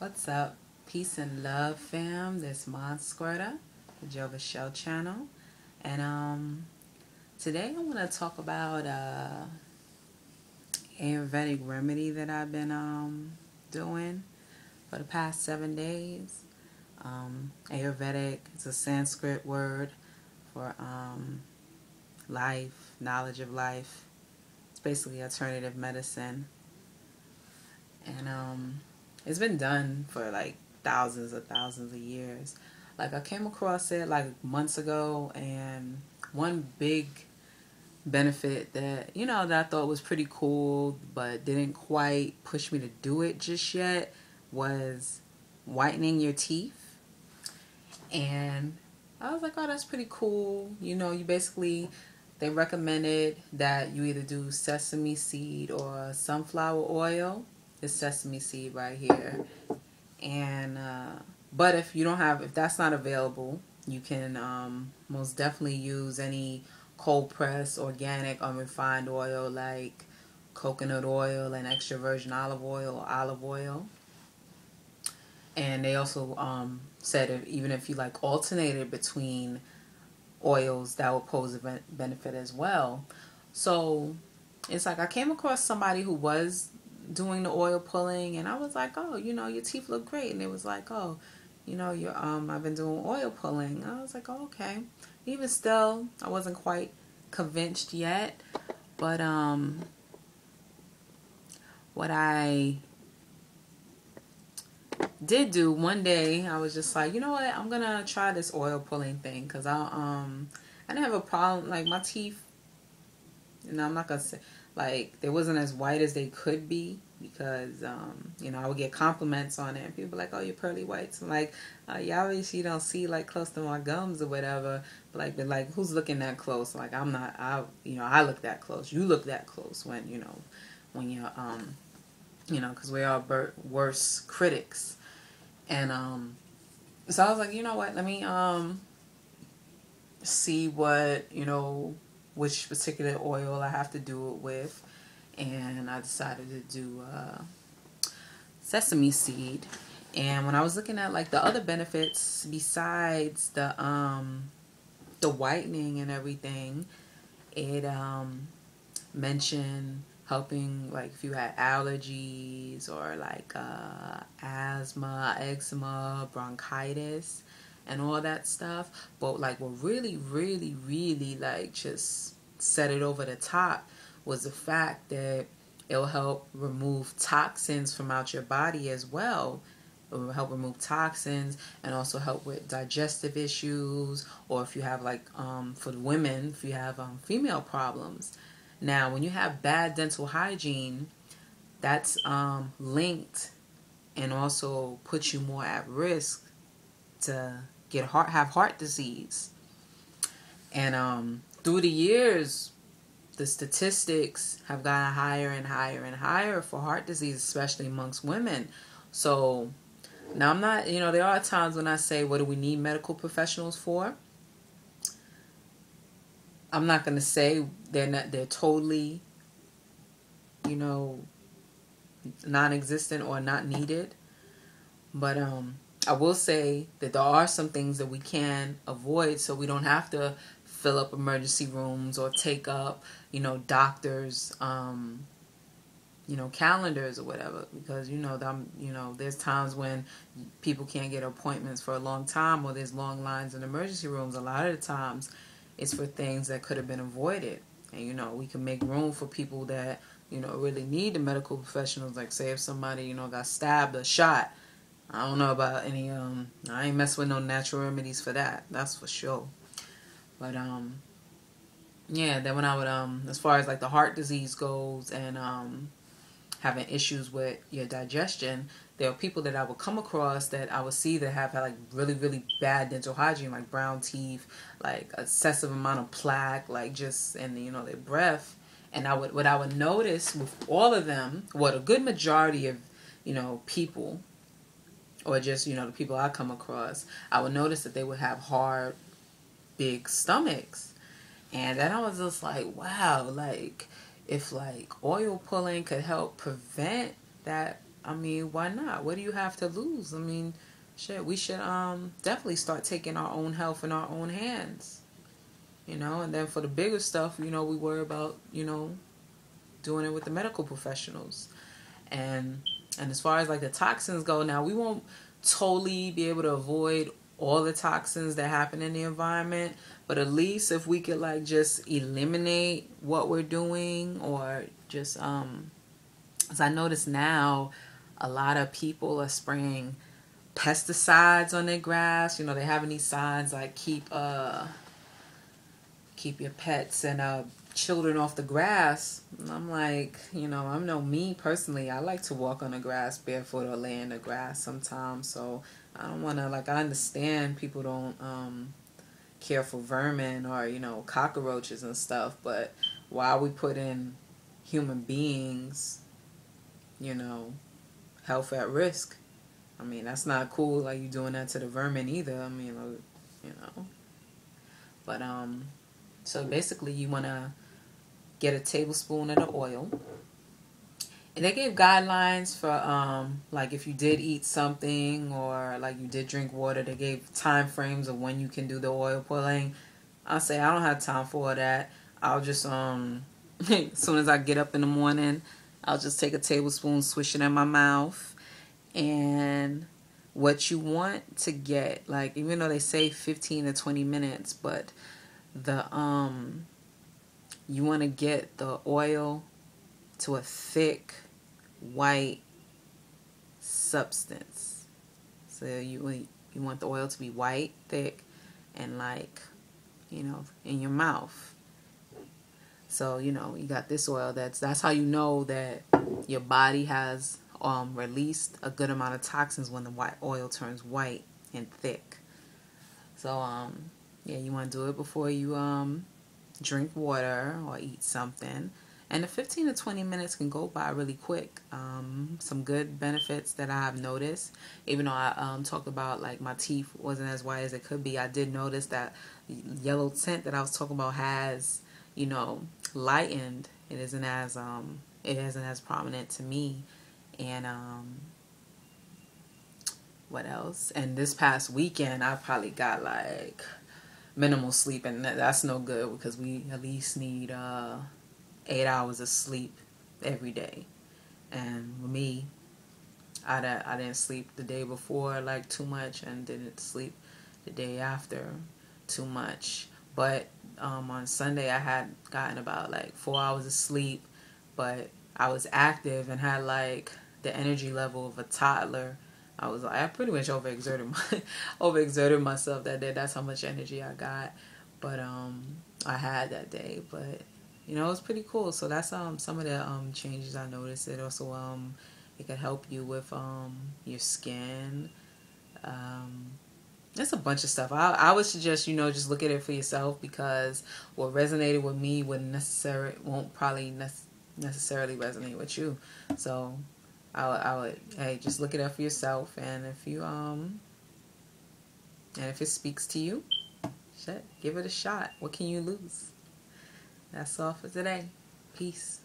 What's up? Peace and love, fam. This Mon Squirter, the Jova Show channel. And today I want to talk about Ayurvedic remedy that I've been doing for the past 7 days. Ayurvedic is a Sanskrit word for life, knowledge of life. It's basically alternative medicine. And it's been done for like thousands of years. Like I came across it like months ago, and one big benefit that that I thought was pretty cool but didn't quite push me to do it just yet was whitening your teeth. And I was like, oh, that's pretty cool. You basically, they recommended that you either do sesame seed or sunflower oil. It's sesame seed right here. And but if that's not available, you can most definitely use any cold pressed organic unrefined oil like coconut oil and extra virgin olive oil or olive oil. And they also said even if you like alternated between oils, that will pose a benefit as well. So it's like I came across somebody who was doing the oil pulling, and I was like, oh, your teeth look great. And it was like, oh, you're I've been doing oil pulling. I was like, oh, okay. Even still, I wasn't quite convinced yet. But what I did do one day, I was just like, you know what, I'm gonna try this oil pulling thing, because I didn't have a problem. Like my teeth, I'm not gonna say like they wasn't as white as they could be, because I would get compliments on it, and people were like, oh, you're pearly whites. I'm like, yeah, obviously you don't see like close to my gums or whatever, but like who's looking that close? Like I'm not, I look that close, you look that close when you're because we are worse critics. And so I was like, you know what, let me see what which particular oil I have to do it with. And I decided to do sesame seed. And when I was looking at like the other benefits besides the whitening and everything, it mentioned helping like if you had allergies or like asthma, eczema, bronchitis, and all that stuff. But like what really, really, really like just set it over the top was the fact that it'll help remove toxins from out your body as well. It will help remove toxins and also help with digestive issues, or if you have like for the women, if you have female problems. Now, when you have bad dental hygiene, that's linked and also puts you more at risk to have heart disease. And through the years, the statistics have gotten higher and higher and higher for heart disease, especially amongst women. So now I'm not, there are times when I say, what do we need medical professionals for? I'm not going to say they're totally, non-existent or not needed. But I will say that there are some things that we can avoid, so we don't have to fill up emergency rooms or take up, doctors' calendars or whatever, because there's times when people can't get appointments for a long time, or there's long lines in emergency rooms. A lot of the times it's for things that could have been avoided, and we can make room for people that really need the medical professionals. Like say if somebody got stabbed or shot, I don't know about any I ain't mess with no natural remedies for that, that's for sure. But yeah, then when I would as far as like the heart disease goes, and having issues with your digestion, there are people that I would come across that I would see that have had like really, really bad dental hygiene, like brown teeth, like excessive amount of plaque, like just in their breath. And what I would notice with all of them, what a good majority of people, or just the people I come across, I would notice that they would have hard, big stomachs. And then I was just like, wow, like if like oil pulling could help prevent that I mean, why not? What do you have to lose? I mean, shit, we should definitely start taking our own health in our own hands. And then for the bigger stuff, we worry about, doing it with the medical professionals. And as far as like the toxins go, now we won't totally be able to avoid all the toxins that happen in the environment, but at least if we could like just eliminate what we're doing, or just as I notice now, a lot of people are spraying pesticides on their grass. They're having these signs like keep your pets and children off the grass. And I'm like, I know me personally, I like to walk on the grass barefoot or lay in the grass sometimes. So I don't want to, like, I understand people don't care for vermin or, cockroaches and stuff. But why we put in human beings, health at risk? I mean, that's not cool. Like, you doing that to the vermin either. I mean, but so basically you want to get a tablespoon of the oil. And they gave guidelines for like if you did eat something or like you did drink water, they gave time frames of when you can do the oil pulling. I'll say I don't have time for all that. I'll just as soon as I get up in the morning, I'll just take a tablespoon, swish it in my mouth. And what you want to get, like, even though they say 15 to 20 minutes, but the you want to get the oil to a thick white substance. So you want the oil to be white, thick, and like, in your mouth. So you got this oil. That's how you know that your body has released a good amount of toxins, when the white oil turns white and thick. So yeah, you want to do it before you drink water or eat something. And the 15 to 20 minutes can go by really quick. Some good benefits that I have noticed, even though I talked about like my teeth wasn't as white as it could be, I did notice that yellow tint that I was talking about has, lightened. It isn't as prominent to me. And what else? And this past weekend, I probably got like minimal sleep, and that's no good because we at least need 8 hours of sleep every day. And with me, I didn't sleep the day before like too much, and didn't sleep the day after too much. But on Sunday I had gotten about like 4 hours of sleep, but I was active and had like the energy level of a toddler. I pretty much overexerted myself that day. That's how much energy I got. But I had that day. But it was pretty cool. So that's some of the changes I noticed. It also it could help you with your skin. There's a bunch of stuff. I would suggest just look at it for yourself, because what resonated with me won't probably necessarily resonate with you. So I would hey, just look it up for yourself, and if it speaks to you, shit, give it a shot. What can you lose? That's all for today. Peace.